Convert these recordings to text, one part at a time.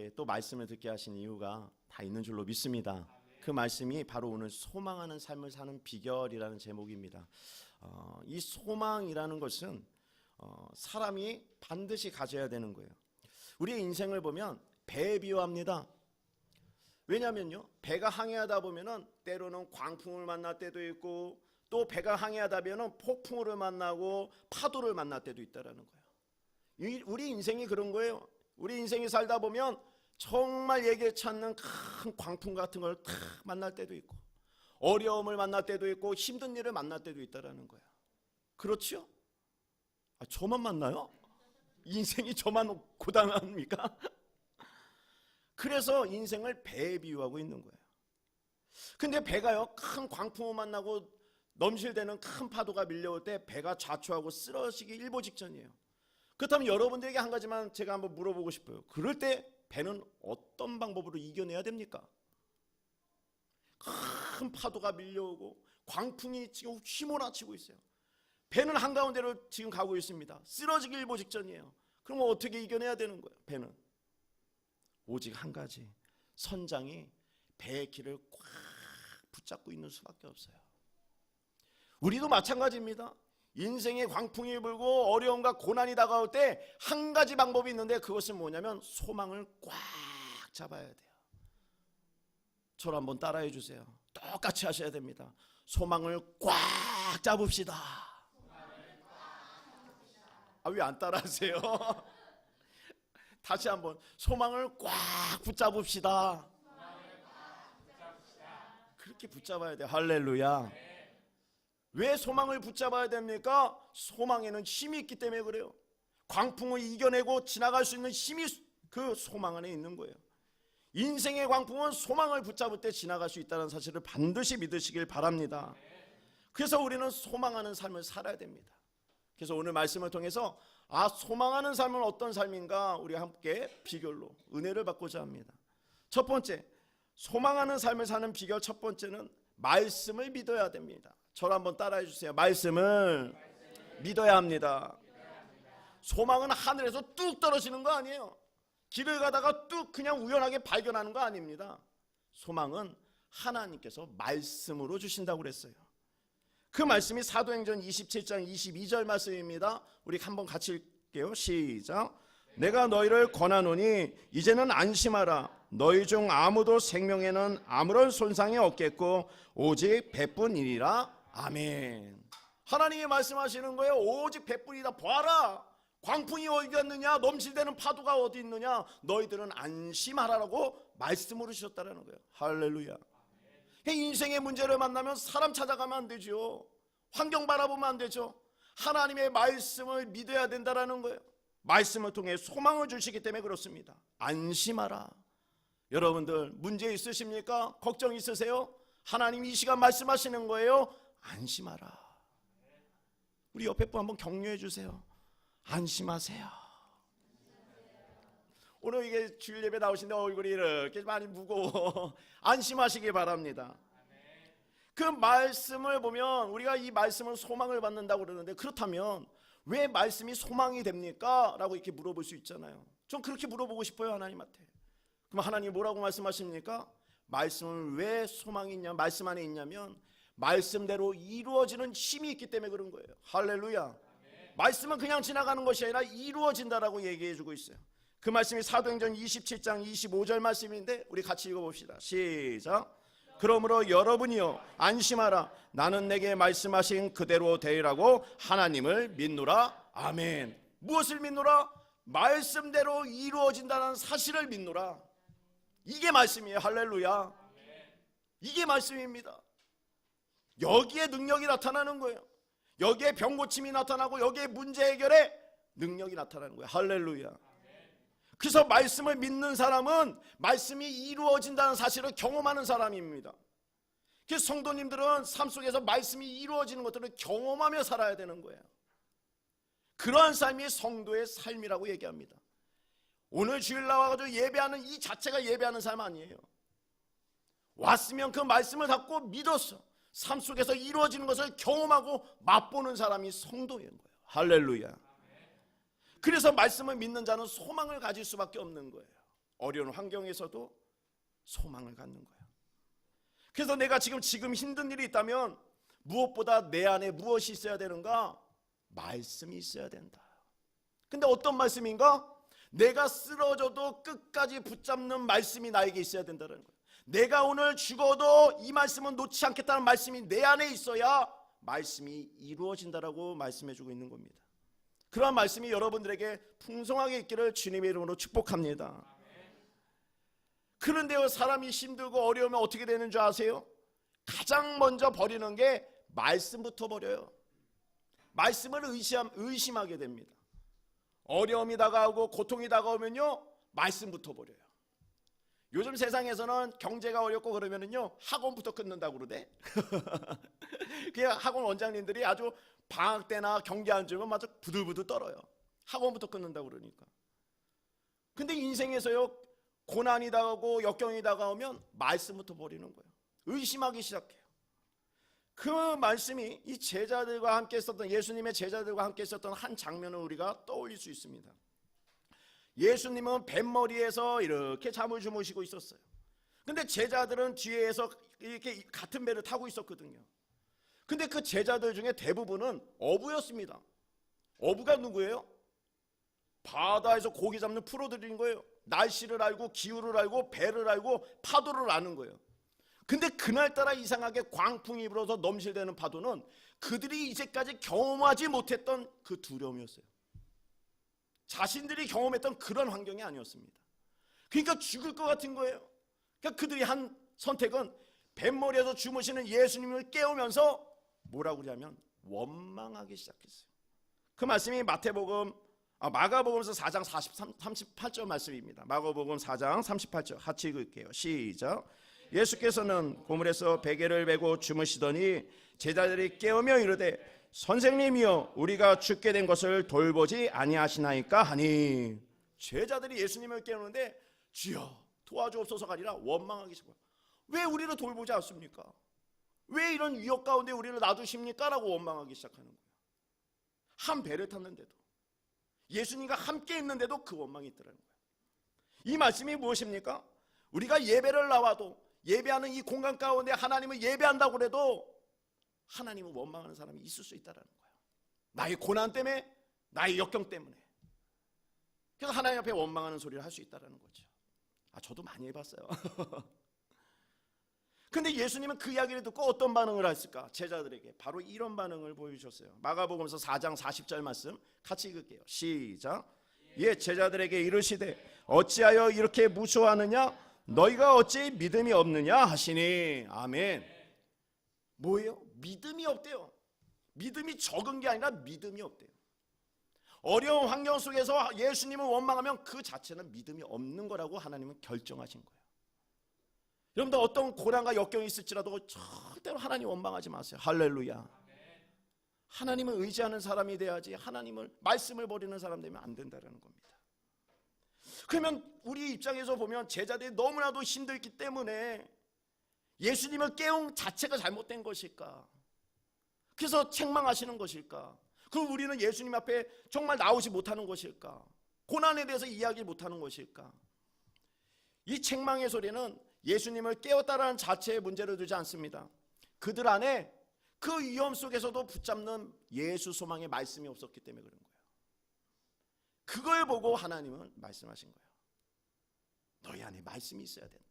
이렇게 또 말씀을 듣게 하신 이유가 다 있는 줄로 믿습니다. 그 말씀이 바로 오늘 소망하는 삶을 사는 비결이라는 제목입니다. 이 소망이라는 것은 사람이 반드시 가져야 되는 거예요. 우리의 인생을 보면 배에 비유합니다. 왜냐하면요, 배가 항해하다 보면은 때로는 광풍을 만날 때도 있고, 또 배가 항해하다 보면은 폭풍우를 만나고 파도를 만날 때도 있다라는 거예요. 우리 인생이 그런 거예요. 우리 인생이 살다 보면 정말 예기치 않는 큰 광풍 같은 걸 탁 만날 때도 있고, 어려움을 만날 때도 있고, 힘든 일을 만날 때도 있다라는 거예요. 그렇죠? 저만 만나요? 인생이 저만 고단합니까? 그래서 인생을 배에 비유하고 있는 거예요. 근데 배가요, 큰 광풍을 만나고 넘실대는 큰 파도가 밀려올 때 배가 좌초하고 쓰러지기 일보 직전이에요. 그렇다면 여러분들에게 한 가지만 제가 한번 물어보고 싶어요. 그럴 때 배는 어떤 방법으로 이겨내야 됩니까? 큰 파도가 밀려오고 광풍이 지금 휘몰아치고 있어요. 배는 한가운데로 지금 가고 있습니다. 쓰러지기 일보 직전이에요. 그럼 어떻게 이겨내야 되는 거예요? 배는 오직 한 가지, 선장이 배의 길을 꽉 붙잡고 있는 수밖에 없어요. 우리도 마찬가지입니다. 인생의 광풍이 불고 어려움과 고난이 다가올 때 한 가지 방법이 있는데, 그것은 뭐냐면 소망을 꽉 잡아야 돼요. 저를 한번 따라해 주세요. 똑같이 하셔야 됩니다. 소망을 꽉 잡읍시다. 왜 안 따라하세요? 다시 한번, 소망을 꽉 붙잡읍시다. 그렇게 붙잡아야 돼요. 할렐루야. 왜 소망을 붙잡아야 됩니까? 소망에는 힘이 있기 때문에 그래요. 광풍을 이겨내고 지나갈 수 있는 힘이 그 소망 안에 있는 거예요. 인생의 광풍은 소망을 붙잡을 때 지나갈 수 있다는 사실을 반드시 믿으시길 바랍니다. 그래서 우리는 소망하는 삶을 살아야 됩니다. 그래서 오늘 말씀을 통해서 소망하는 삶은 어떤 삶인가 우리 함께 비결로 은혜를 받고자 합니다. 첫 번째, 소망하는 삶을 사는 비결 첫 번째는 말씀을 믿어야 됩니다. 저를 한번 따라해 주세요. 말씀을 믿어야 합니다. 소망은 하늘에서 뚝 떨어지는 거 아니에요. 길을 가다가 뚝 그냥 우연하게 발견하는 거 아닙니다. 소망은 하나님께서 말씀으로 주신다고 그랬어요. 그 말씀이 사도행전 27장 22절 말씀입니다. 우리 한번 같이 읽게요. 시작. 내가 너희를 권하노니 이제는 안심하라. 너희 중 아무도 생명에는 아무런 손상이 없겠고 오직 배뿐이니라. 아멘. 하나님이 말씀하시는 거예요. 오직 배뿐이다. 봐라, 광풍이 어디 갔느냐, 넘실대는 파도가 어디 있느냐, 너희들은 안심하라라고 말씀으로 주셨다는 거예요. 할렐루야. 인생의 문제를 만나면 사람 찾아가면 안 되죠. 환경 바라보면 안 되죠. 하나님의 말씀을 믿어야 된다는 거예요. 말씀을 통해 소망을 주시기 때문에 그렇습니다. 안심하라. 여러분들 문제 있으십니까? 걱정 있으세요? 하나님이 이 시간 말씀하시는 거예요. 안심하라. 우리 옆에 분 한번 격려해 주세요. 안심하세요. 오늘 이게 주일 예배 나오신데 얼굴이 이렇게 많이 무거워. 안심하시기 바랍니다. 그 말씀을 보면 우리가 이 말씀은 소망을 받는다고 그러는데, 그렇다면 왜 말씀이 소망이 됩니까? 라고 이렇게 물어볼 수 있잖아요. 전 그렇게 물어보고 싶어요, 하나님한테. 그럼 하나님이 뭐라고 말씀하십니까? 말씀은 왜 소망이 있냐, 말씀 안에 있냐면 말씀대로 이루어지는 힘이 있기 때문에 그런 거예요. 할렐루야. 말씀은 그냥 지나가는 것이 아니라 이루어진다라고 얘기해 주고 있어요. 그 말씀이 사도행전 27장 25절 말씀인데 우리 같이 읽어봅시다. 시작. 그러므로 여러분이요 안심하라. 나는 내게 말씀하신 그대로 되리라고 하나님을 믿노라. 아멘. 무엇을 믿노라? 말씀대로 이루어진다는 사실을 믿노라. 이게 말씀이에요. 할렐루야. 이게 말씀입니다. 여기에 능력이 나타나는 거예요. 여기에 병 고침이 나타나고 여기에 문제 해결에 능력이 나타나는 거예요. 할렐루야. 그래서 말씀을 믿는 사람은 말씀이 이루어진다는 사실을 경험하는 사람입니다. 그래서 성도님들은 삶 속에서 말씀이 이루어지는 것들을 경험하며 살아야 되는 거예요. 그러한 삶이 성도의 삶이라고 얘기합니다. 오늘 주일 나와가지고 예배하는 이 자체가 예배하는 삶 아니에요. 왔으면 그 말씀을 갖고 믿었어. 삶 속에서 이루어지는 것을 경험하고 맛보는 사람이 성도인 거예요. 할렐루야. 그래서 말씀을 믿는 자는 소망을 가질 수밖에 없는 거예요. 어려운 환경에서도 소망을 갖는 거예요. 그래서 내가 지금 힘든 일이 있다면 무엇보다 내 안에 무엇이 있어야 되는가? 말씀이 있어야 된다. 근데 어떤 말씀인가? 내가 쓰러져도 끝까지 붙잡는 말씀이 나에게 있어야 된다는 거예요. 내가 오늘 죽어도 이 말씀은 놓지 않겠다는 말씀이 내 안에 있어야 말씀이 이루어진다라고 말씀해주고 있는 겁니다. 그러한 말씀이 여러분들에게 풍성하게 있기를 주님의 이름으로 축복합니다. 그런데요, 사람이 힘들고 어려우면 어떻게 되는 줄 아세요? 가장 먼저 버리는 게 말씀부터 버려요. 말씀을 의심하게 됩니다. 어려움이 다가오고 고통이 다가오면요, 말씀부터 버려요. 요즘 세상에서는 경제가 어렵고 그러면은요, 학원부터 끊는다고 그러대. 그냥 학원 원장님들이 아주 방학 때나 경기 안 주면 아주 부들부들 떨어요. 학원부터 끊는다고 그러니까. 근데 인생에서요, 고난이 다가오고 역경이 다가오면 말씀부터 버리는 거예요. 의심하기 시작해요. 그 말씀이 이 제자들과 함께 있었던, 예수님의 제자들과 함께 있었던 한 장면을 우리가 떠올릴 수 있습니다. 예수님은 뱃머리에서 이렇게 잠을 주무시고 있었어요. 근데 제자들은 뒤에서 이렇게 같은 배를 타고 있었거든요. 근데 그 제자들 중에 대부분은 어부였습니다. 어부가 누구예요? 바다에서 고기 잡는 프로들인 거예요. 날씨를 알고 기후를 알고 배를 알고 파도를 아는 거예요. 근데 그날따라 이상하게 광풍이 불어서 넘실대는 파도는 그들이 이제까지 경험하지 못했던 그 두려움이었어요. 자신들이 경험했던 그런 환경이 아니었습니다. 그러니까 죽을 것 같은 거예요. 그러니까 그들이 한 선택은 뱃머리에서 주무시는 예수님을 깨우면서 뭐라고 그러냐면 원망하기 시작했어요. 그 말씀이 마가복음서 4장 38절 말씀입니다. 마가복음 4장 38절 같이 읽을게요. 시작. 예수께서는 고물에서 베개를 메고 주무시더니 제자들이 깨우며 이르되 선생님이여 우리가 죽게 된 것을 돌보지 아니하시나이까 하니, 제자들이 예수님을 깨우는데 주여 도와주옵소서가 아니라 원망하기 시작해요. 왜 우리를 돌보지 않습니까? 왜 이런 위협 가운데 우리를 놔두십니까? 라고 원망하기 시작하는 거예요. 한 배를 탔는데도, 예수님과 함께 있는데도 그 원망이 있더라는 거예요. 이 말씀이 무엇입니까? 우리가 예배를 나와도, 예배하는 이 공간 가운데 하나님을 예배한다고 해도 하나님을 원망하는 사람이 있을 수 있다는 거예요. 나의 고난 때문에, 나의 역경 때문에. 그래서 하나님 앞에 원망하는 소리를 할 수 있다는 거죠. 저도 많이 해봤어요. 근데 예수님은 그 이야기를 듣고 어떤 반응을 했을까? 제자들에게 바로 이런 반응을 보여주셨어요. 마가복음서 4장 40절 말씀 같이 읽을게요. 시작. 예, 제자들에게 이르시되 어찌하여 이렇게 무서워하느냐? 너희가 어찌 믿음이 없느냐 하시니. 아멘. 뭐예요? 믿음이 없대요. 믿음이 적은 게 아니라 믿음이 없대요. 어려운 환경 속에서 예수님을 원망하면 그 자체는 믿음이 없는 거라고 하나님은 결정하신 거예요. 여러분들 어떤 고난과 역경이 있을지라도 절대로 하나님 원망하지 마세요. 할렐루야. 하나님을 의지하는 사람이 돼야지 하나님을 말씀을 버리는 사람 되면 안 된다는 겁니다. 그러면 우리 입장에서 보면 제자들이 너무나도 힘들기 때문에 예수님을 깨운 자체가 잘못된 것일까? 그래서 책망하시는 것일까? 그럼 우리는 예수님 앞에 정말 나오지 못하는 것일까? 고난에 대해서 이야기 못하는 것일까? 이 책망의 소리는 예수님을 깨웠다라는 자체의 문제를 두지 않습니다. 그들 안에 그 위험 속에서도 붙잡는 예수 소망의 말씀이 없었기 때문에 그런 거예요. 그걸 보고 하나님은 말씀하신 거예요. 너희 안에 말씀이 있어야 된다.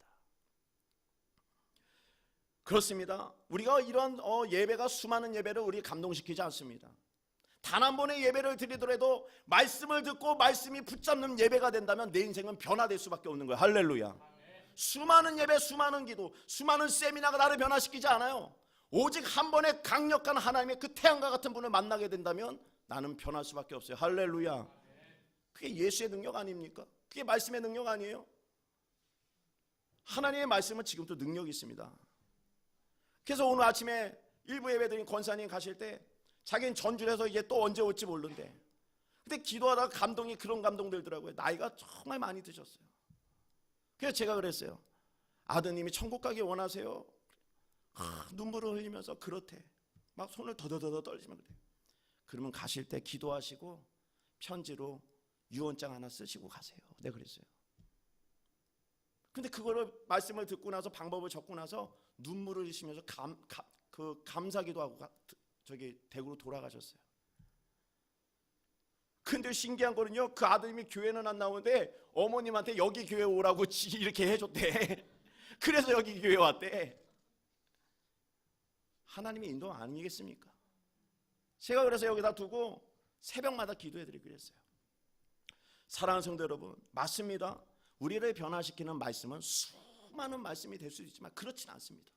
그렇습니다. 우리가 이런 예배가 수많은 예배를 우리 감동시키지 않습니다. 단 한 번의 예배를 드리더라도 말씀을 듣고 말씀이 붙잡는 예배가 된다면 내 인생은 변화될 수밖에 없는 거예요. 할렐루야. 수많은 예배, 수많은 기도, 수많은 세미나가 나를 변화시키지 않아요. 오직 한 번의 강력한 하나님의 그 태양과 같은 분을 만나게 된다면 나는 변할 수밖에 없어요. 할렐루야. 그게 예수의 능력 아닙니까? 그게 말씀의 능력 아니에요? 하나님의 말씀은 지금도 능력이 있습니다. 그래서 오늘 아침에 일부 예배드린 권사님 가실 때 자기는 전주를 해서 이제 또 언제 올지 모르는데, 근데 기도하다가 감동이 그런 감동 들더라고요. 나이가 정말 많이 드셨어요. 그래서 제가 그랬어요. 아드님이 천국 가기 원하세요? 눈물을 흘리면서 그렇대. 막 손을 더더더더 떨지면 그래. 그러면 가실 때 기도하시고 편지로 유언장 하나 쓰시고 가세요. 네, 그랬어요. 근데 그거를 말씀을 듣고 나서 방법을 적고 나서 눈물을 흘리시면서 감사기도 하고 저기 대구로 돌아가셨어요. 근데 신기한 거는요, 그 아드님이 교회는 안 나오는데 어머님한테 여기 교회 오라고 이렇게 해줬대. 그래서 여기 교회 왔대. 하나님의 인도 아니겠습니까? 제가 그래서 여기다 두고 새벽마다 기도해드리기로 했어요. 사랑하는 성도 여러분, 맞습니다. 우리를 변화시키는 말씀은 수많은 말씀이 될 수도 있지만 그렇진 않습니다.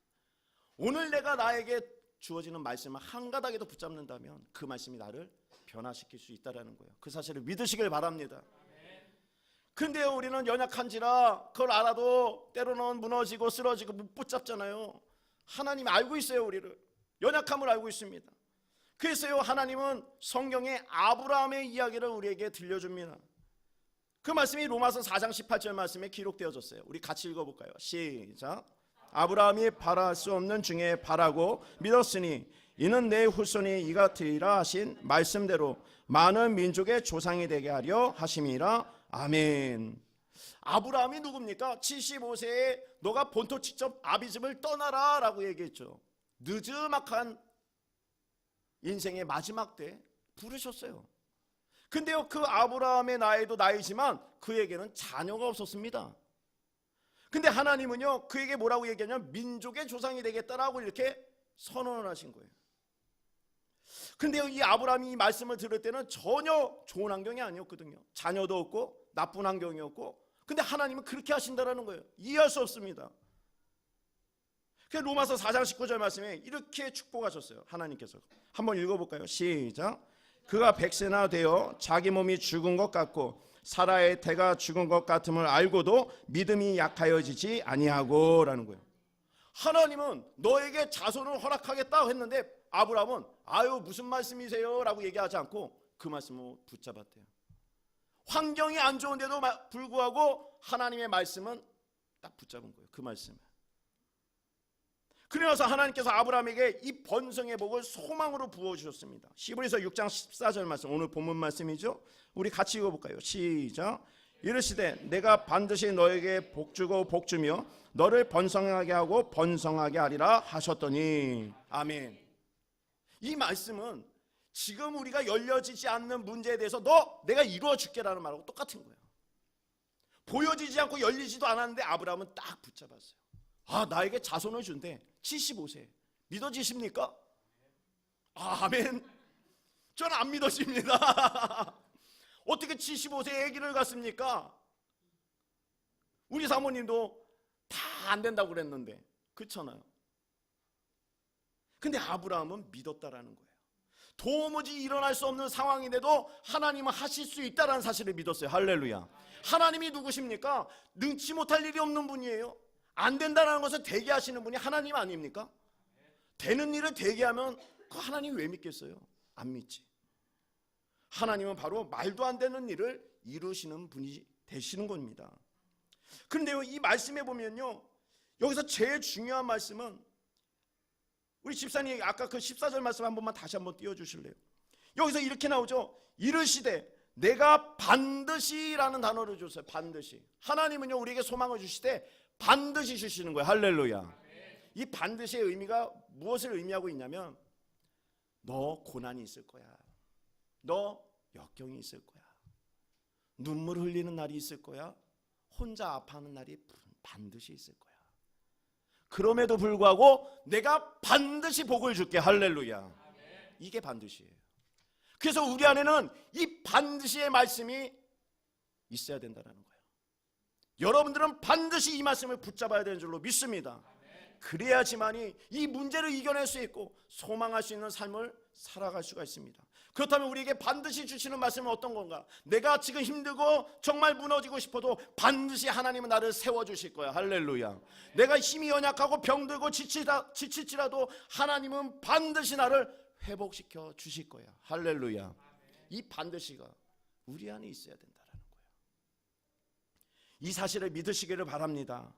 오늘 내가 나에게 주어지는 말씀을 한 가닥에도 붙잡는다면 그 말씀이 나를 변화시킬 수 있다는 거예요. 그 사실을 믿으시길 바랍니다. 근데 우리는 연약한지라 그걸 알아도 때로는 무너지고 쓰러지고 못 붙잡잖아요. 하나님이 알고 있어요. 우리를 연약함을 알고 있습니다. 그래서요, 하나님은 성경에 아브라함의 이야기를 우리에게 들려줍니다. 그 말씀이 로마서 4장 18절 말씀에 기록되어졌어요. 우리 같이 읽어볼까요? 시작. 아브라함이 바랄 수 없는 중에 바라고 믿었으니 이는 내 후손이 이같으리라 하신 말씀대로 많은 민족의 조상이 되게 하려 하심이라. 아멘. 아브라함이 누굽니까? 75세에 너가 본토 직접 아비집을 떠나라 라고 얘기했죠. 느즈막한 인생의 마지막 때 부르셨어요. 근데요, 그 아브라함의 나이도 나이지만 그에게는 자녀가 없었습니다. 근데 하나님은요, 그에게 뭐라고 얘기하냐면 민족의 조상이 되겠다라고 이렇게 선언을 하신 거예요. 근데요, 이 아브라함이 이 말씀을 들을 때는 전혀 좋은 환경이 아니었거든요. 자녀도 없고 나쁜 환경이었고, 근데 하나님은 그렇게 하신다라는 거예요. 이해할 수 없습니다. 그래서 로마서 4장 19절 말씀에 이렇게 축복하셨어요. 하나님께서 한번 읽어볼까요? 시작. 그가 100세나 되어 자기 몸이 죽은 것 같고 사라의 태가 죽은 것 같음을 알고도 믿음이 약하여지지 아니하고 라는 거예요. 하나님은 너에게 자손을 허락하겠다고 했는데 아브라함은 아유 무슨 말씀이세요? 라고 얘기하지 않고 그 말씀을 붙잡았대요. 환경이 안 좋은데도 불구하고 하나님의 말씀은 딱 붙잡은 거예요. 그 말씀을. 그래서 하나님께서 아브라함에게 이 번성의 복을 소망으로 부어주셨습니다. 히브리서 6장 14절 말씀, 오늘 본문 말씀이죠. 우리 같이 읽어볼까요? 시작. 이르시되 내가 반드시 너에게 복주고 복주며 너를 번성하게 하고 번성하게 하리라 하셨더니. 아멘. 이 말씀은 지금 우리가 열려지지 않는 문제에 대해서 내가 이루어줄게라는 말하고 똑같은 거예요. 보여지지 않고 열리지도 않았는데 아브라함은 딱 붙잡았어요. 아, 나에게 자손을 준대. 75세. 믿어지십니까? 아멘. 저는 안 믿어집니다. 어떻게 75세에 아기를 갖습니까? 우리 사모님도 다 안 된다고 그랬는데 그렇잖아요. 근데 아브라함은 믿었다라는 거예요. 도무지 일어날 수 없는 상황인데도 하나님은 하실 수 있다는 사실을 믿었어요. 할렐루야. 하나님이 누구십니까? 능치 못할 일이 없는 분이에요. 안 된다는 것을 되게 하시는 분이 하나님 아닙니까? 되는 일을 되게 하면 그 하나님 왜 믿겠어요? 안 믿지. 하나님은 바로 말도 안 되는 일을 이루시는 분이 되시는 겁니다. 그런데요, 이 말씀에 보면요, 여기서 제일 중요한 말씀은 우리 집사님 아까 그 14절 말씀 한 번만 다시 한번 띄워주실래요? 여기서 이렇게 나오죠. 이르시되 내가 반드시라는 단어를 줬어요. 반드시. 하나님은요 우리에게 소망을 주시되 반드시 주시는 거예요. 할렐루야. 이 반드시의 의미가 무엇을 의미하고 있냐면 너 고난이 있을 거야. 너 역경이 있을 거야. 눈물 흘리는 날이 있을 거야. 혼자 아파하는 날이 반드시 있을 거야. 그럼에도 불구하고 내가 반드시 복을 줄게. 할렐루야. 이게 반드시예요. 그래서 우리 안에는 이 반드시의 말씀이 있어야 된다는 거예요. 여러분들은 반드시 이 말씀을 붙잡아야 되는 줄로 믿습니다. 그래야지만이 이 문제를 이겨낼 수 있고 소망할 수 있는 삶을 살아갈 수가 있습니다. 그렇다면 우리에게 반드시 주시는 말씀은 어떤 건가? 내가 지금 힘들고 정말 무너지고 싶어도 반드시 하나님은 나를 세워주실 거야. 할렐루야. 내가 힘이 연약하고 병들고 지칠지라도 하나님은 반드시 나를 회복시켜 주실 거야. 할렐루야. 이 반드시가 우리 안에 있어야 된다는 거예요. 이 사실을 믿으시기를 바랍니다.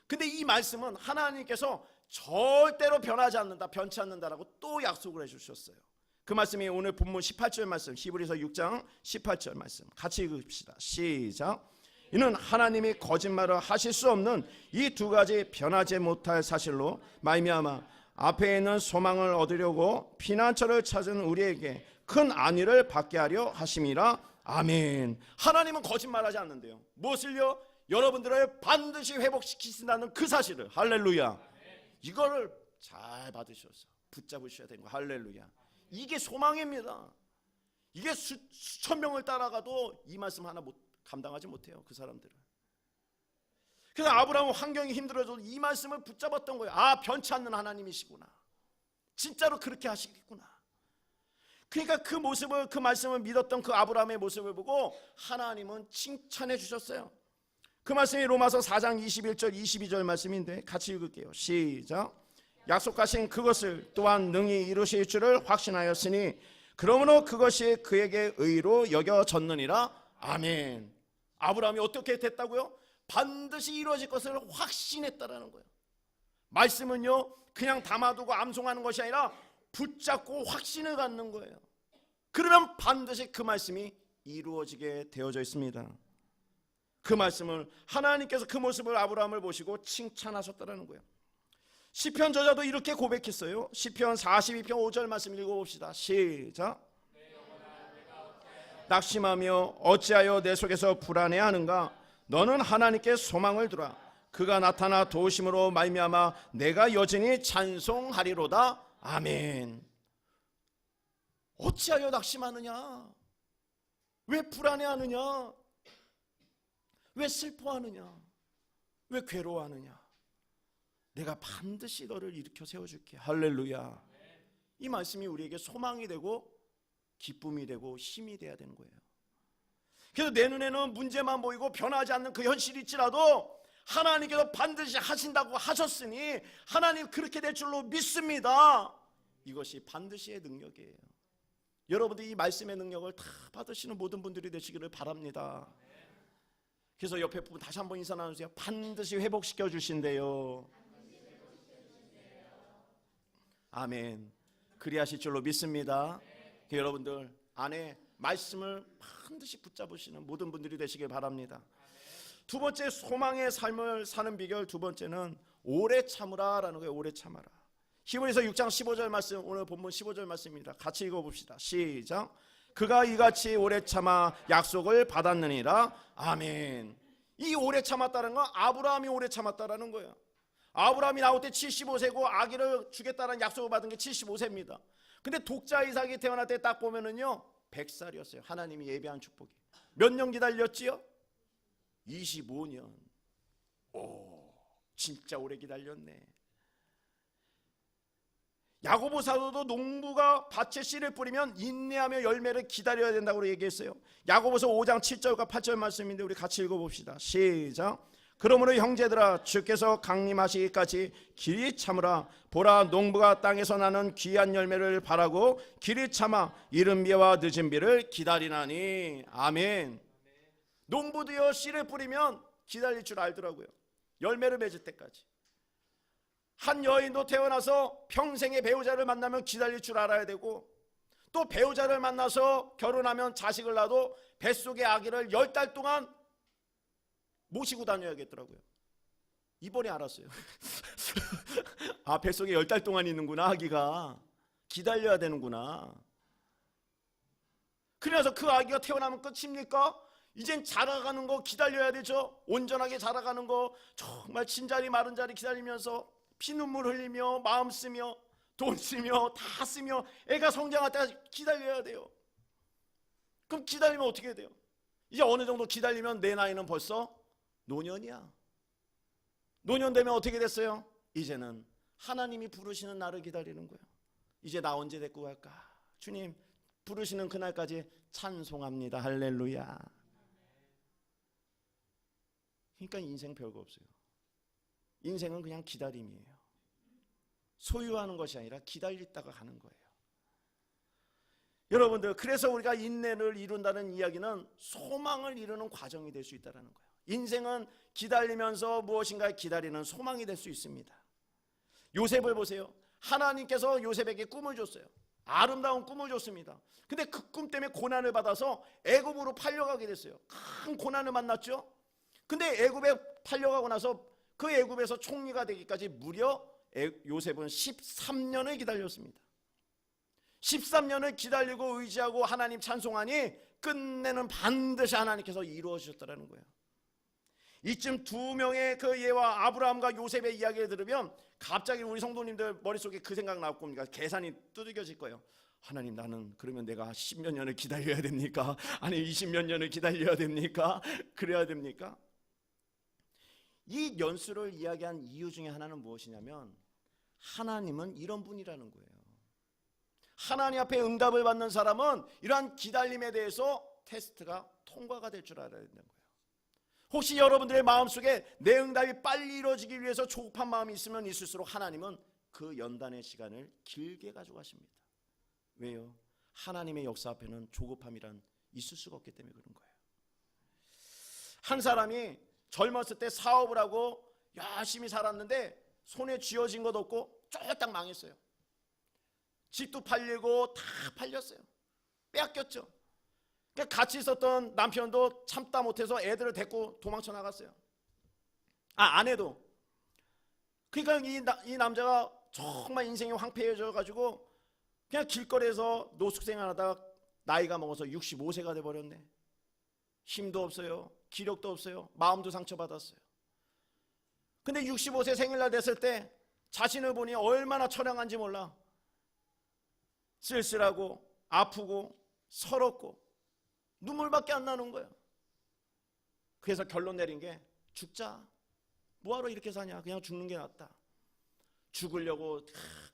근데 이 말씀은 하나님께서 절대로 변하지 않는다, 변치 않는다라고 또 약속을 해주셨어요. 그 말씀이 오늘 본문 18절 말씀, 히브리서 6장 18절 말씀 같이 읽읍시다. 시작. 이는 하나님이 거짓말을 하실 수 없는 이 두 가지 변하지 못할 사실로 말미암아 앞에 있는 소망을 얻으려고 피난처를 찾은 우리에게 큰 안위를 받게 하려 하심이라. 아멘. 하나님은 거짓말하지 않는데요. 무엇을요? 여러분들을 반드시 회복시키신다는 그 사실을. 할렐루야. 이거를 잘 받으셔서 붙잡으셔야 되는 거. 할렐루야. 이게 소망입니다. 이게 수천 명을 따라가도 이 말씀 하나 감당하지 못해요. 그 사람들은. 그래서 아브라함은 환경이 힘들어져도 이 말씀을 붙잡았던 거예요. 아, 변치 않는 하나님이시구나. 진짜로 그렇게 하시겠구나. 그러니까 그 모습을, 그 말씀을 믿었던 그 아브라함의 모습을 보고 하나님은 칭찬해 주셨어요. 그 말씀이 로마서 4장 21절 22절 말씀인데 같이 읽을게요. 시작. 약속하신 그것을 또한 능히 이루실 줄을 확신하였으니 그러므로 그것이 그에게 의로 여겨졌느니라. 아멘. 아브라함이 어떻게 됐다고요? 반드시 이루어질 것을 확신했다라는 거예요. 말씀은요, 그냥 담아두고 암송하는 것이 아니라 붙잡고 확신을 갖는 거예요. 그러면 반드시 그 말씀이 이루어지게 되어져 있습니다. 그 말씀을 하나님께서 그 모습을 아브라함을 보시고 칭찬하셨다라는 거예요. 시편 저자도 이렇게 고백했어요. 시편 42편 5절 말씀 읽어봅시다. 시작. 낙심하며 어찌하여 내 속에서 불안해하는가? 너는 하나님께 소망을 두라. 그가 나타나 도우심으로 말미암아 내가 여전히 찬송하리로다. 아멘. 어찌하여 낙심하느냐? 왜 불안해하느냐? 왜 슬퍼하느냐? 왜 괴로워하느냐? 내가 반드시 너를 일으켜 세워줄게. 할렐루야. 이 말씀이 우리에게 소망이 되고 기쁨이 되고 힘이 돼야 되는 거예요. 그래서 내 눈에는 문제만 보이고 변하지 않는 그 현실이 있지라도 하나님께서 반드시 하신다고 하셨으니 하나님 그렇게 될 줄로 믿습니다. 이것이 반드시의 능력이에요. 여러분들 이 말씀의 능력을 다 받으시는 모든 분들이 되시기를 바랍니다. 그래서 옆에 부분 다시 한번 인사 나누세요. 반드시 회복시켜 주신대요. 아멘. 그리하실 줄로 믿습니다. 여러분들 안에 말씀을 반드시 붙잡으시는 모든 분들이 되시길 바랍니다. 두 번째, 소망의 삶을 사는 비결 두 번째는 오래 참으라 라는 거예요. 오래 참아라. 히브리서 6장 15절 말씀, 오늘 본문 15절 말씀입니다. 같이 읽어봅시다. 시작. 그가 이같이 오래 참아 약속을 받았느니라. 아멘. 이 오래 참았다는 건 아브라함이 오래 참았다라는 거예요. 아브라함이 나올 때 75세고 아기를 주겠다는 약속을 받은 게 75세입니다. 근데 독자 이삭이 태어날 때 딱 보면은요 100살이었어요. 하나님이 예비한 축복이. 몇 년 기다렸지요? 25년. 오, 진짜 오래 기다렸네. 야고보 사도도 농부가 밭에 씨를 뿌리면 인내하며 열매를 기다려야 된다고 얘기했어요. 야고보서 5장 7절과 8절 말씀인데 우리 같이 읽어봅시다. 시작. 그러므로 형제들아 주께서 강림하시기까지 길이 참으라. 보라 농부가 땅에서 나는 귀한 열매를 바라고 길이 참아 이른 비와 늦은 비를 기다리나니. 아멘. 농부도요 씨를 뿌리면 기다릴 줄 알더라고요. 열매를 맺을 때까지. 한 여인도 태어나서 평생의 배우자를 만나면 기다릴 줄 알아야 되고, 또 배우자를 만나서 결혼하면 자식을 낳아도 뱃속의 아기를 10달 동안 모시고 다녀야겠더라고요. 이번에 알았어요. 아, 뱃속에 10달 동안 있는구나. 아기가 기다려야 되는구나. 그래서 그 아기가 태어나면 끝입니까? 이젠 자라가는 거 기다려야 되죠. 온전하게 자라가는 거 정말 친자리 마른자리 기다리면서 피눈물 흘리며 마음 쓰며 돈 쓰며 다 쓰며 애가 성장할 때까지 기다려야 돼요. 그럼 기다리면 어떻게 돼요? 이제 어느 정도 기다리면 내 나이는 벌써 노년이야. 노년 되면 어떻게 됐어요? 이제는 하나님이 부르시는 날을 기다리는 거예요. 이제 나 언제 데리고 갈까? 주님 부르시는 그날까지 찬송합니다. 할렐루야. 그러니까 인생 별거 없어요. 인생은 그냥 기다림이에요. 소유하는 것이 아니라 기다리다가 가는 거예요. 여러분들, 그래서 우리가 인내를 이룬다는 이야기는 소망을 이루는 과정이 될 수 있다는 거예요. 인생은 기다리면서 무엇인가 기다리는 소망이 될 수 있습니다. 요셉을 보세요. 하나님께서 요셉에게 꿈을 줬어요. 아름다운 꿈을 줬습니다. 근데 그 꿈 때문에 고난을 받아서 애굽으로 팔려가게 됐어요. 큰 고난을 만났죠. 근데 애굽에 팔려가고 나서 그 애굽에서 총리가 되기까지 무려 요셉은 13년을 기다렸습니다. 13년을 기다리고 의지하고 하나님 찬송하니 끝내는 반드시 하나님께서 이루어주셨다는 거예요. 이쯤 두 명의 그 예와 아브라함과 요셉의 이야기를 들으면 갑자기 우리 성도님들 머릿속에 그 생각 나올 겁니다. 계산이 두들겨질 거예요. 하나님, 나는 그러면 내가 10몇 년을 기다려야 됩니까? 아니 20몇 년을 기다려야 됩니까? 그래야 됩니까? 이 연수를 이야기한 이유 중에 하나는 무엇이냐면 하나님은 이런 분이라는 거예요. 하나님 앞에 응답을 받는 사람은 이러한 기다림에 대해서 테스트가 통과가 될 줄 알아야 된다는 거예요. 혹시 여러분들의 마음속에 내 응답이 빨리 이루어지기 위해서 조급한 마음이 있으면 있을수록 하나님은 그 연단의 시간을 길게 가져가십니다. 왜요? 하나님의 역사 앞에는 조급함이란 있을 수가 없기 때문에 그런 거예요. 한 사람이 젊었을 때 사업을 하고 열심히 살았는데 손에 쥐어진 것도 없고 쫄딱 망했어요. 집도 팔리고 다 팔렸어요. 빼앗겼죠. 같이 있었던 남편도 참다 못해서 애들을 데리고 도망쳐 나갔어요. 아내도. 그러니까 이 남자가 정말 인생이 황폐해져 가지고 그냥 길거리에서 노숙생활하다가 나이가 먹어서 65세가 돼버렸네. 힘도 없어요. 기력도 없어요. 마음도 상처받았어요. 근데 65세 생일날 됐을 때 자신을 보니 얼마나 처량한지 몰라. 쓸쓸하고 아프고 서럽고 눈물밖에 안 나는 거예요. 그래서 결론 내린 게 죽자. 뭐하러 이렇게 사냐. 그냥 죽는 게 낫다. 죽으려고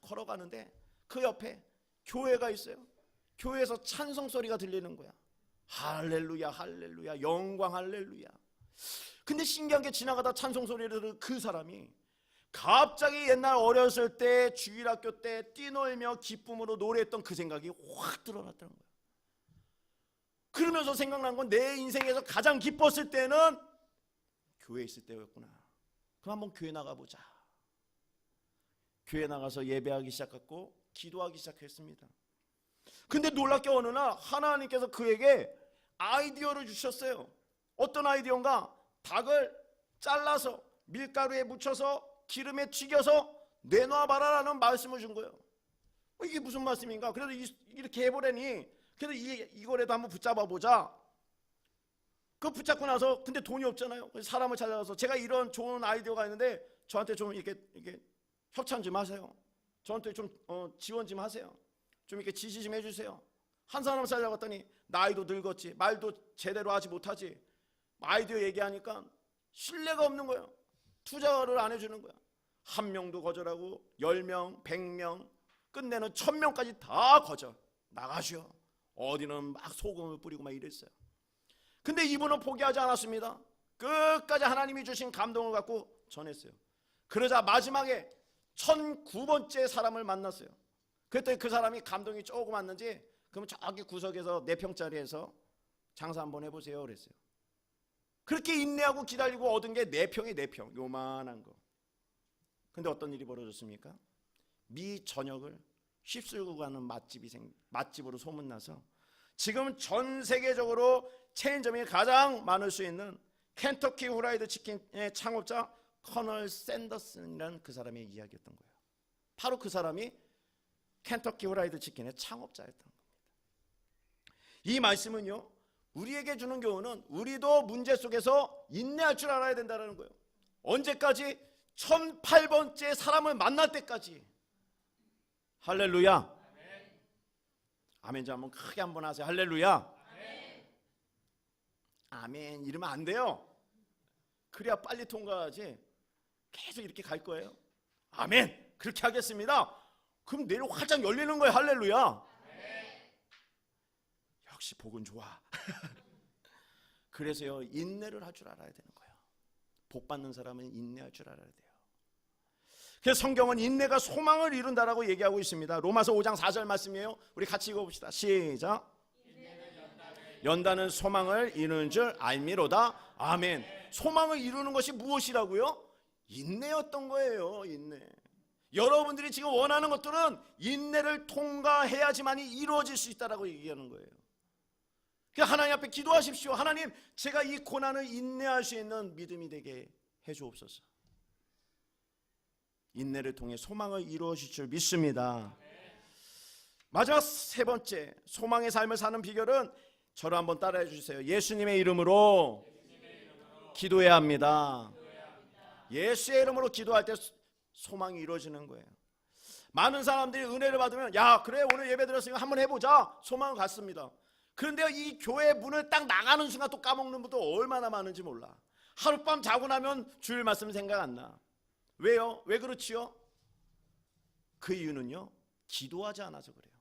걸어가는데 그 옆에 교회가 있어요. 교회에서 찬송 소리가 들리는 거야. 할렐루야 할렐루야 영광 할렐루야. 근데 신기한 게 지나가다 찬송 소리를 들은 그 사람이 갑자기 옛날 어렸을 때 주일학교 때 뛰놀며 기쁨으로 노래했던 그 생각이 확 드러났다는 거예요. 그러면서 생각난 건 내 인생에서 가장 기뻤을 때는 교회에 있을 때였구나. 그럼 한번 교회 나가보자. 교회 나가서 예배하기 시작했고 기도하기 시작했습니다. 근데 놀랍게 어느 날 하나님께서 그에게 아이디어를 주셨어요. 어떤 아이디어인가? 닭을 잘라서 밀가루에 묻혀서 기름에 튀겨서 내놔봐라라는 말씀을 준 거예요. 이게 무슨 말씀인가? 그래도 이렇게 해보려니 그래도 이거라도 한번 붙잡아보자. 그거 붙잡고 나서 근데 돈이 없잖아요. 그래서 사람을 찾아가서 제가 이런 좋은 아이디어가 있는데 저한테 좀 이렇게 협찬 좀 하세요. 저한테 좀 지원 좀 하세요. 좀 이렇게 지시 좀 해주세요. 한 사람을 찾아갔더니 나이도 늙었지, 말도 제대로 하지 못하지, 아이디어 얘기하니까 신뢰가 없는 거예요. 투자를 안 해주는 거야. 1명도 거절하고 10명, 100명, 끝내는 1000명까지 다 거절. 나가시오. 어디는 막 소금을 뿌리고 막 이랬어요. 근데 이분은 포기하지 않았습니다. 끝까지 하나님이 주신 감동을 갖고 전했어요. 그러자 마지막에 1009번째 사람을 만났어요. 그랬더니 그 사람이 감동이 조금 왔는지 그러면 저기 구석에서 4평짜리에서 장사 한번 해보세요 그랬어요. 그렇게 인내하고 기다리고 얻은 게 4평이 4평 요만한 거. 근데 어떤 일이 벌어졌습니까? 미 전역을 휩쓸고 가는 맛집으로 소문나서 지금 전 세계적으로 체인점이 가장 많을 수 있는 켄터키 후라이드 치킨의 창업자 커널 샌더슨이라는 그 사람의 이야기였던 거예요. 바로 그 사람이 켄터키 후라이드 치킨의 창업자였던 겁니다. 이 말씀은요, 우리에게 주는 교훈은 우리도 문제 속에서 인내할 줄 알아야 된다는 거예요. 언제까지? 1008번째 사람을 만날 때까지. 할렐루야. 아멘 좀 한번 크게 한번 하세요. 할렐루야. 아멘 이러면 안 돼요. 그래야 빨리 통과하지. 계속 이렇게 갈 거예요. 아멘 그렇게 하겠습니다. 그럼 내일 활짝 열리는 거예요. 할렐루야. 역시 복은 좋아. 그래서요 인내를 할 줄 알아야 되는 거예요. 복 받는 사람은 인내할 줄 알아야 돼요. 그래서 성경은 인내가 소망을 이룬다라고 얘기하고 있습니다. 로마서 5장 4절 말씀이에요. 우리 같이 읽어봅시다. 시작. 연단은 소망을 이루는 줄 알미로다. 아멘. 소망을 이루는 것이 무엇이라고요? 인내였던 거예요. 인내. 여러분들이 지금 원하는 것들은 인내를 통과해야지만이 이루어질 수 있다라고 얘기하는 거예요. 하나님 앞에 기도하십시오. 하나님, 제가 이 고난을 인내할 수 있는 믿음이 되게 해주옵소서. 인내를 통해 소망을 이루어질 줄 믿습니다. 마지막 세 번째, 소망의 삶을 사는 비결은 저를 한번 따라해 주세요. 예수님의 이름으로 기도해야 합니다. 예수의 이름으로 기도할 때 소망이 이루어지는 거예요. 많은 사람들이 은혜를 받으면 야 그래 오늘 예배 드렸으니까 한번 해보자 소망을 갖습니다. 그런데 이 교회 문을 딱 나가는 순간 또 까먹는 분도 얼마나 많은지 몰라. 하룻밤 자고 나면 주일 말씀 생각 안 나. 왜요? 왜 그렇지요? 그 이유는요, 기도하지 않아서 그래요.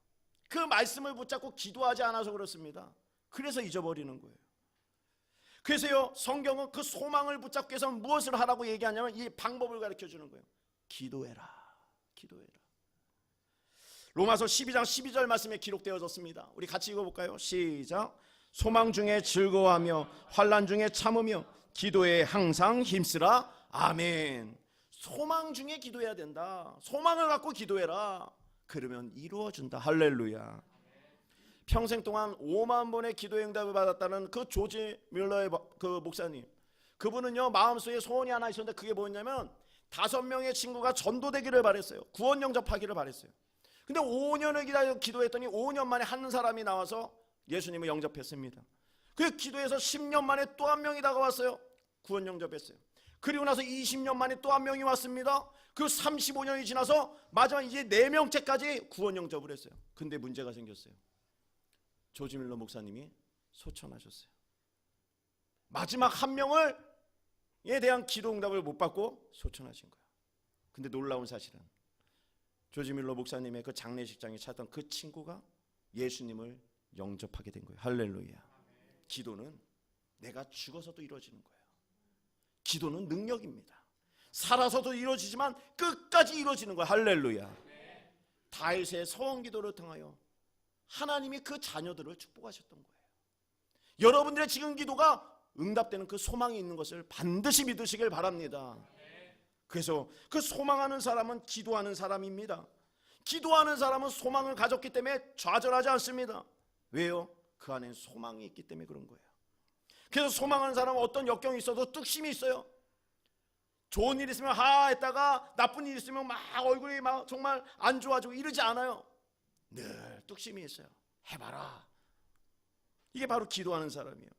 그 말씀을 붙잡고 기도하지 않아서 그렇습니다. 그래서 잊어버리는 거예요. 그래서요, 성경은 그 소망을 붙잡기 위해서 무엇을 하라고 얘기하냐면 이 방법을 가르쳐 주는 거예요. 기도해라. 기도해라. 로마서 12장 12절 말씀에 기록되어졌습니다. 우리 같이 읽어볼까요? 시작. 소망 중에 즐거워하며 환난 중에 참으며 기도에 항상 힘쓰라. 아멘. 소망 중에 기도해야 된다. 소망을 갖고 기도해라. 그러면 이루어진다. 할렐루야. 평생 동안 5만 번의 기도의 응답을 받았다는 그 조지 뮬러의 그 목사님, 그분은요 마음속에 소원이 하나 있었는데 그게 뭐였냐면 5명의 친구가 전도되기를 바랬어요. 구원 영접하기를 바랬어요. 근데 5년을 기다려 기도했더니 5년 만에 한 사람이 나와서 예수님을 영접했습니다. 그 기도해서 10년 만에 또 한 명이 다가왔어요. 구원 영접했어요. 그리고 나서 20년 만에 또 한 명이 왔습니다. 그 35년이 지나서 마지막 이제 4명째까지 구원 영접을 했어요. 근데 문제가 생겼어요. 조지 밀러 목사님이 소천하셨어요. 마지막 한 명을 에 대한 기도 응답을 못 받고 소천하신 거예요. 근데 놀라운 사실은 조지 밀러 목사님의 그 장례식장에 찾던 그 친구가 예수님을 영접하게 된 거예요. 할렐루야. 기도는 내가 죽어서도 이루어지는 거예요. 기도는 능력입니다. 살아서도 이루어지지만 끝까지 이루어지는 거예요. 할렐루야. 다윗의 서원 기도를 통하여 하나님이 그 자녀들을 축복하셨던 거예요. 여러분들의 지금 기도가 응답되는 그 소망이 있는 것을 반드시 믿으시길 바랍니다. 그래서 그 소망하는 사람은 기도하는 사람입니다. 기도하는 사람은 소망을 가졌기 때문에 좌절하지 않습니다. 왜요? 그 안에 소망이 있기 때문에 그런 거예요. 그래서 소망하는 사람은 어떤 역경이 있어도 뚝심이 있어요. 좋은 일 있으면 하 했다가 나쁜 일 있으면 막 얼굴이 막 정말 안 좋아지고 이러지 않아요. 늘 뚝심이 있어요. 해봐라. 이게 바로 기도하는 사람이에요.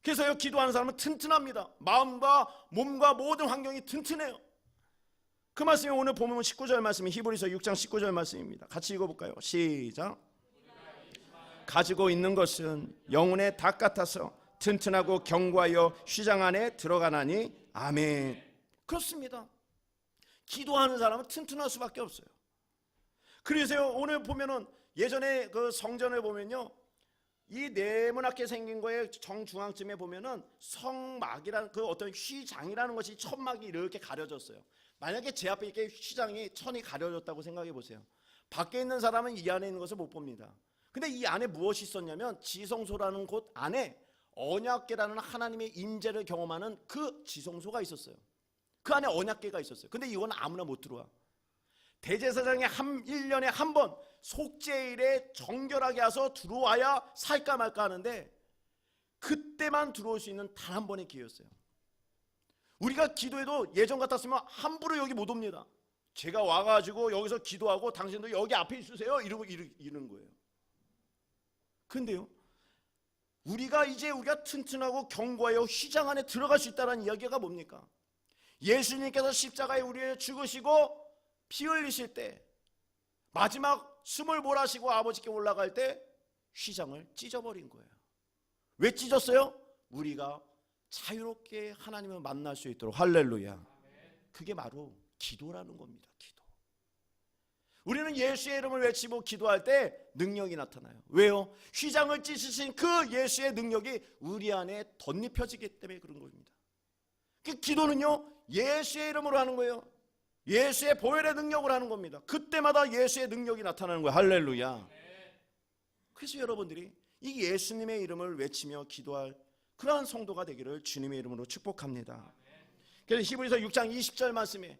그래서요, 기도하는 사람은 튼튼합니다. 마음과 몸과 모든 환경이 튼튼해요. 그 말씀이 오늘 보면 19절 말씀이 히브리서 6장 19절 말씀입니다. 같이 읽어볼까요? 시작. 가지고 있는 것은 영혼의 닭 같아서 튼튼하고 견고하여 휘장 안에 들어가나니 아멘. 그렇습니다. 기도하는 사람은 튼튼할 수밖에 없어요. 그래서 오늘 보면은 예전에 그 성전을 보면요, 이 네모나게 생긴 거에 정중앙쯤에 보면은 성막이라는 그 어떤 휘장이라는 것이 천막이 이렇게 가려졌어요. 만약에 제 앞에 이렇게 휘장이 천이 가려졌다고 생각해 보세요. 밖에 있는 사람은 이 안에 있는 것을 못 봅니다. 근데 이 안에 무엇이 있었냐면 지성소라는 곳 안에 언약궤라는 하나님의 임재를 경험하는 그 지성소가 있었어요. 그 안에 언약궤가 있었어요. 근데 이건 아무나 못 들어와. 대제사장이 1년에 한 번 속죄일에 정결하게 와서 들어와야 살까 말까 하는데 그때만 들어올 수 있는 단 한 번의 기회였어요. 우리가 기도해도 예전 같았으면 함부로 여기 못 옵니다. 제가 와가지고 여기서 기도하고 당신도 여기 앞에 있으세요 이러고 이러는 거예요. 근데요, 우리가 튼튼하고 견고하여 휘장 안에 들어갈 수 있다는 이야기가 뭡니까? 예수님께서 십자가에 우리를 죽으시고 피 흘리실 때 마지막 숨을 몰아쉬고 아버지께 올라갈 때 휘장을 찢어버린 거예요. 왜 찢었어요? 우리가 자유롭게 하나님을 만날 수 있도록. 할렐루야. 그게 바로 기도라는 겁니다. 기도. 우리는 예수의 이름을 외치고 기도할 때 능력이 나타나요. 왜요? 휘장을 찢으신 그 예수의 능력이 우리 안에 덧입혀지기 때문에 그런 겁니다. 그 기도는요, 예수의 이름으로 하는 거예요. 예수의 보혈의 능력을 하는 겁니다. 그때마다 예수의 능력이 나타나는 거예요. 할렐루야. 그래서 여러분들이 이 예수님의 이름을 외치며 기도할 그러한 성도가 되기를 주님의 이름으로 축복합니다. 그래서 히브리서 6장 20절 말씀에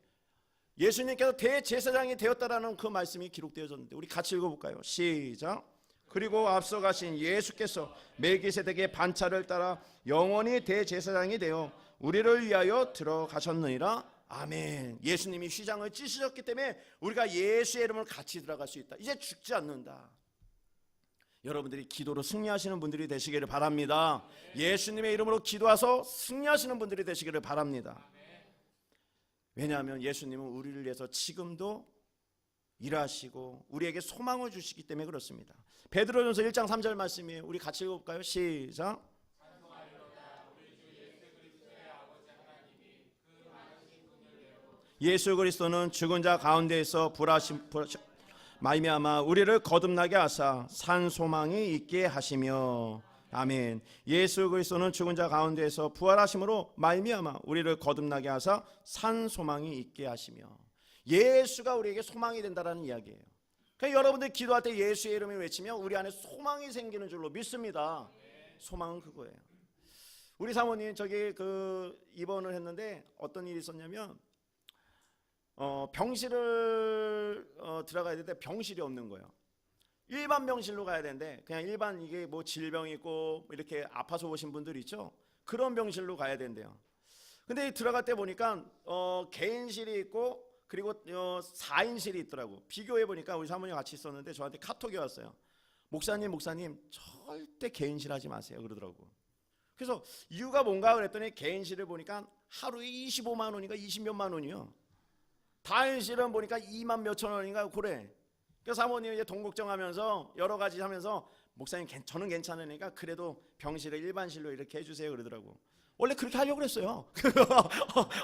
예수님께서 대제사장이 되었다라는 그 말씀이 기록되어졌는데 우리 같이 읽어볼까요? 시작. 그리고 앞서가신 예수께서 멜기세덱의 반차를 따라 영원히 대제사장이 되어 우리를 위하여 들어가셨느니라. 아멘. 예수님이 휘장을 찢으셨기 때문에 우리가 예수의 이름을 같이 들어갈 수 있다. 이제 죽지 않는다. 여러분들이 기도로 승리하시는 분들이 되시기를 바랍니다. 예수님의 이름으로 기도하서 승리하시는 분들이 되시기를 바랍니다. 왜냐하면 예수님은 우리를 위해서 지금도 일하시고 우리에게 소망을 주시기 때문에 그렇습니다. 베드로전서 1장 3절 말씀이에요. 우리 같이 읽어볼까요? 시작. 예수 그리스도는 죽은 자 가운데에서 부활하심 말미암아 우리를 거듭나게 하사 산 소망이 있게 하시며. 아멘. 예수 그리스도는 죽은 자 가운데에서 부활하심으로 말미암아 우리를 거듭나게 하사 산 소망이 있게 하시며. 예수가 우리에게 소망이 된다라는 이야기예요. 그러니까 여러분들 기도할 때 예수의 이름을 외치면 우리 안에 소망이 생기는 줄로 믿습니다. 소망은 그거예요. 우리 사모님 저기 입원을 했는데 어떤 일이 있었냐면 병실을 들어가야 되는데 병실이 없는 거예요. 일반 병실로 가야 되는데 그냥 일반 이게 뭐 질병이 있고 이렇게 아파서 오신 분들 있죠. 그런 병실로 가야 된대요. 근데 들어갈 때 보니까 개인실이 있고 그리고 4인실이 있더라고. 비교해 보니까 우리 사모님 같이 있었는데 저한테 카톡이 왔어요. 목사님 절대 개인실 하지 마세요 그러더라고. 그래서 이유가 뭔가 그랬더니 개인실을 보니까 하루에 25만 원인가 20몇만 원이요. 다인실은 보니까 2만 몇천 원인가 그래. 그래서 사모님 이제 돈 걱정하면서 여러 가지 하면서 목사님 저는 괜찮으니까 그래도 병실을 일반실로 이렇게 해주세요 그러더라고. 원래 그렇게 하려고 그랬어요.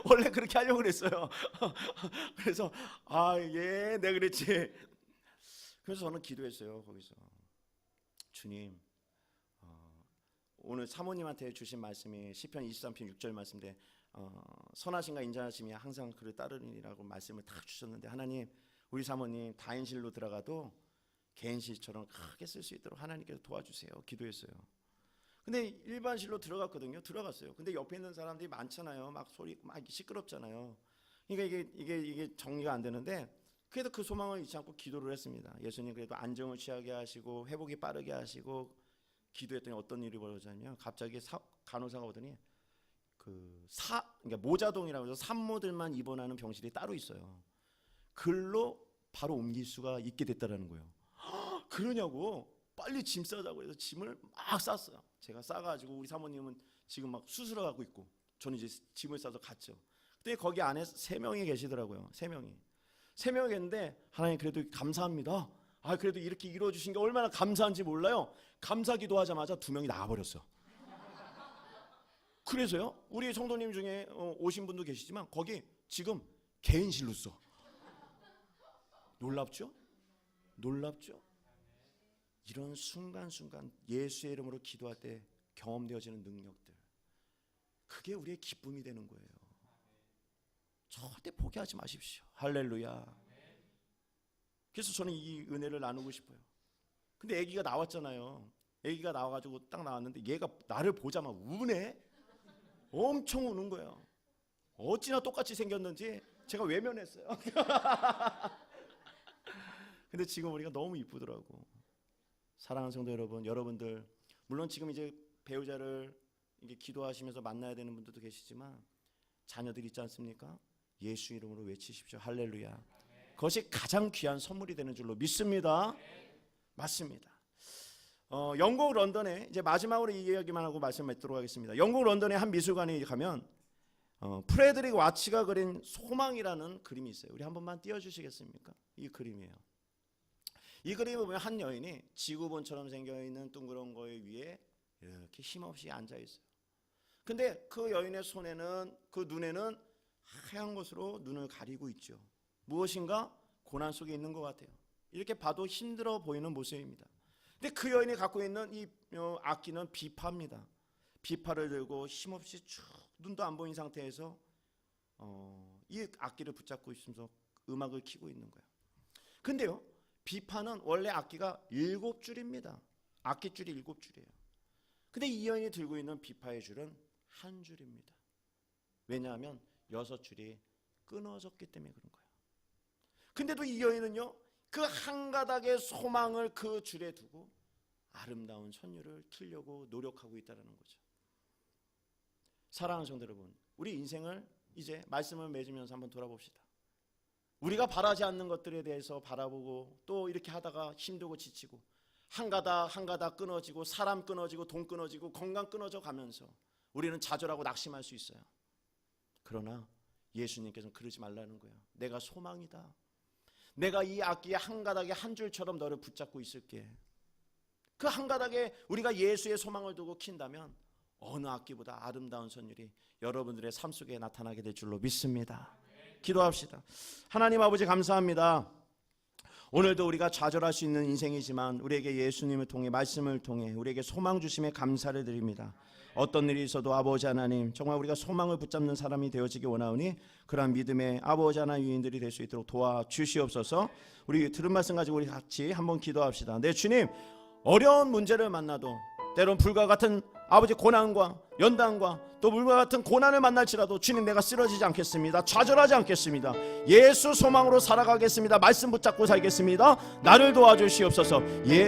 원래 그렇게 하려고 그랬어요. 그래서 예, 네 그랬지. 그래서 저는 기도했어요 거기서. 주님, 오늘 사모님한테 주신 말씀이 시편 23편 6절 말씀인데 선하신가 인자하심이 항상 그를 따르니라고 말씀을 딱 주셨는데 하나님 우리 사모님 다인실로 들어가도 개인실처럼 크게 쓸 수 있도록 하나님께서 도와주세요 기도했어요. 근데 일반실로 들어갔거든요. 들어갔어요. 근데 옆에 있는 사람들이 많잖아요. 막 소리 막 시끄럽잖아요. 그러니까 이게 정리가 안 되는데 그래도 그 소망을 잊지 않고 기도를 했습니다. 예수님 그래도 안정을 취하게 하시고 회복이 빠르게 하시고 기도했더니 어떤 일이 벌어졌냐면 갑자기 간호사가 오더니 그러니까 모자동이라고 해서 산모들만 입원하는 병실이 따로 있어요. 글로 바로 옮길 수가 있게 됐다라는 거예요. 그러냐고 빨리 짐 싸자고 해서 짐을 막 쌌어요. 제가 싸가지고 우리 사모님은 지금 막 수술을 하고 있고 저는 이제 짐을 싸서 갔죠. 그때 거기 안에 3명이 계시더라고요. 3명이 계셨는데 하나님 그래도 감사합니다. 그래도 이렇게 이루어주신 게 얼마나 감사한지 몰라요. 감사기도 하자마자 2명이 나와버렸어. 그래서요 우리 성도님 중에 오신 분도 계시지만 거기 지금 개인실로 써. 놀랍죠? 이런 순간순간 예수의 이름으로 기도할 때 경험되어지는 능력들, 그게 우리의 기쁨이 되는 거예요. 절대 포기하지 마십시오. 할렐루야. 그래서 저는 이 은혜를 나누고 싶어요. 근데 아기가 나왔잖아요. 아기가 나와가지고 딱 나왔는데 얘가 나를 보자마자 우네. 엄청 우는 거예요. 어찌나 똑같이 생겼는지 제가 외면했어요. 근데 지금 우리가 너무 이쁘더라고. 사랑하는 성도 여러분, 여러분들 물론 지금 이제 배우자를 이게 기도하시면서 만나야 되는 분들도 계시지만 자녀들 있지 않습니까? 예수 이름으로 외치십시오. 할렐루야. 그것이 가장 귀한 선물이 되는 줄로 믿습니다. 맞습니다. 영국 런던에 이제 마지막으로 이 이야기만 하고 말씀드리도록 하겠습니다. 영국 런던에 한 미술관에 가면 프레드릭 와치가 그린 소망이라는 그림이 있어요. 우리 한 번만 띄워주시겠습니까? 이 그림이에요. 이 그림을 보면 한 여인이 지구본처럼 생겨있는 둥그런 거에 위에 이렇게 힘없이 앉아있어요. 근데 그 여인의 손에는 그 눈에는 하얀 것으로 눈을 가리고 있죠. 무엇인가 고난 속에 있는 것 같아요. 이렇게 봐도 힘들어 보이는 모습입니다. 근데 그 여인이 갖고 있는 이 악기는 비파입니다. 비파를 들고 힘없이 쭉 눈도 안 보인 상태에서 이 악기를 붙잡고 있으면서 음악을 키고 있는 거예요. 근데요, 비파는 원래 악기가 7줄입니다. 악기줄이 7줄이에요. 근데 이 여인이 들고 있는 비파의 줄은 1줄입니다. 왜냐하면 6줄이 끊어졌기 때문에 그런 거예요. 근데도 이 여인은요, 그 한 가닥의 소망을 그 줄에 두고 아름다운 선율을 틀려고 노력하고 있다는 거죠. 사랑하는 성도 여러분, 우리 인생을 이제 말씀을 맺으면서 한번 돌아봅시다. 우리가 바라지 않는 것들에 대해서 바라보고 또 이렇게 하다가 힘들고 지치고 한 가닥 끊어지고 사람 끊어지고 돈 끊어지고 건강 끊어져 가면서 우리는 좌절하고 낙심할 수 있어요. 그러나 예수님께서는 그러지 말라는 거예요. 내가 소망이다. 내가 이 악기의 한 가닥의 한 줄처럼 너를 붙잡고 있을게. 그 한 가닥에 우리가 예수의 소망을 두고 킨다면 어느 악기보다 아름다운 선율이 여러분들의 삶 속에 나타나게 될 줄로 믿습니다. 기도합시다. 하나님 아버지 감사합니다. 오늘도 우리가 좌절할 수 있는 인생이지만 우리에게 예수님을 통해 말씀을 통해 우리에게 소망 주심에 감사를 드립니다. 어떤 일이 있어도 아버지 하나님 정말 우리가 소망을 붙잡는 사람이 되어지기 원하오니 그러한 믿음의 아버지 하나님 유인들이 될 수 있도록 도와주시옵소서. 우리 들은 말씀 가지고 우리 같이 한번 기도합시다. 네 주님, 어려운 문제를 만나도 때론 불과 같은 아버지 고난과 연단과 또 물과 같은 고난을 만날지라도 주님 내가 쓰러지지 않겠습니다. 좌절하지 않겠습니다. 예수 소망으로 살아가겠습니다. 말씀 붙잡고 살겠습니다. 나를 도와주시옵소서.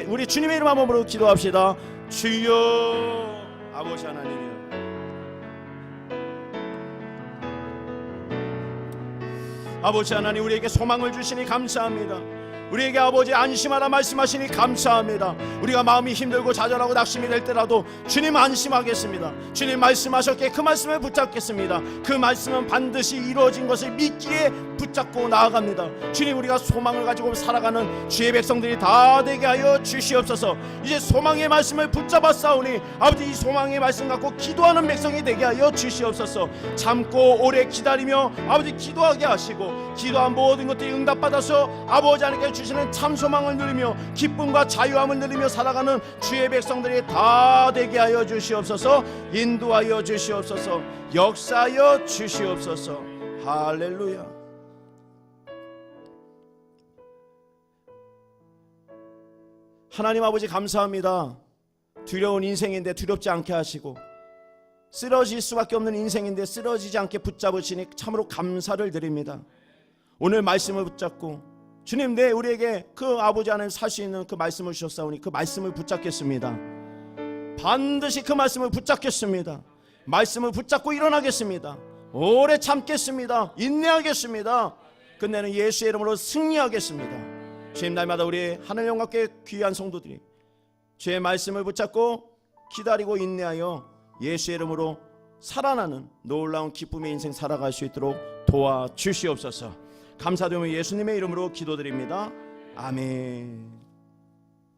우리 주님의 이름 한번 부르고 기도합시다. 주여 아버지 하나님이여, 아버지 하나님 우리에게 소망을 주시니 감사합니다. 우리에게 아버지 안심하라 말씀하시니 감사합니다. 우리가 마음이 힘들고 좌절하고 낙심이 될 때라도 주님 안심하겠습니다. 주님 말씀하셨기에 그 말씀을 붙잡겠습니다. 그 말씀은 반드시 이루어진 것을 믿기에 붙잡고 나아갑니다. 주님, 우리가 소망을 가지고 살아가는 주의 백성들이 다 되게 하여 주시옵소서. 이제 소망의 말씀을 붙잡아 싸우니 아버지 이 소망의 말씀 갖고 기도하는 백성이 되게 하여 주시옵소서. 참고 오래 기다리며 아버지 기도하게 하시고 기도한 모든 것들이 응답받아서 아버지 하나님께 주시는 참 소망을 누리며 기쁨과 자유함을 누리며 살아가는 주의 백성들이 다 되게 하여 주시옵소서. 인도하여 주시옵소서. 역사하여 주시옵소서. 할렐루야. 하나님 아버지 감사합니다. 두려운 인생인데 두렵지 않게 하시고 쓰러질 수밖에 없는 인생인데 쓰러지지 않게 붙잡으시니 참으로 감사를 드립니다. 오늘 말씀을 붙잡고 주님 내 우리에게 그 아버지 안에 살 수 있는 그 말씀을 주셨사오니 그 말씀을 붙잡겠습니다. 반드시 그 말씀을 붙잡겠습니다. 말씀을 붙잡고 일어나겠습니다. 오래 참겠습니다. 인내하겠습니다. 끝내는 예수의 이름으로 승리하겠습니다. 주님, 날마다 우리 하늘 영광께 귀한 성도들이 주의 말씀을 붙잡고 기다리고 인내하여 예수의 이름으로 살아나는 놀라운 기쁨의 인생 살아갈 수 있도록 도와주시옵소서. 감사드리며 예수님의 이름으로 기도드립니다. 아멘.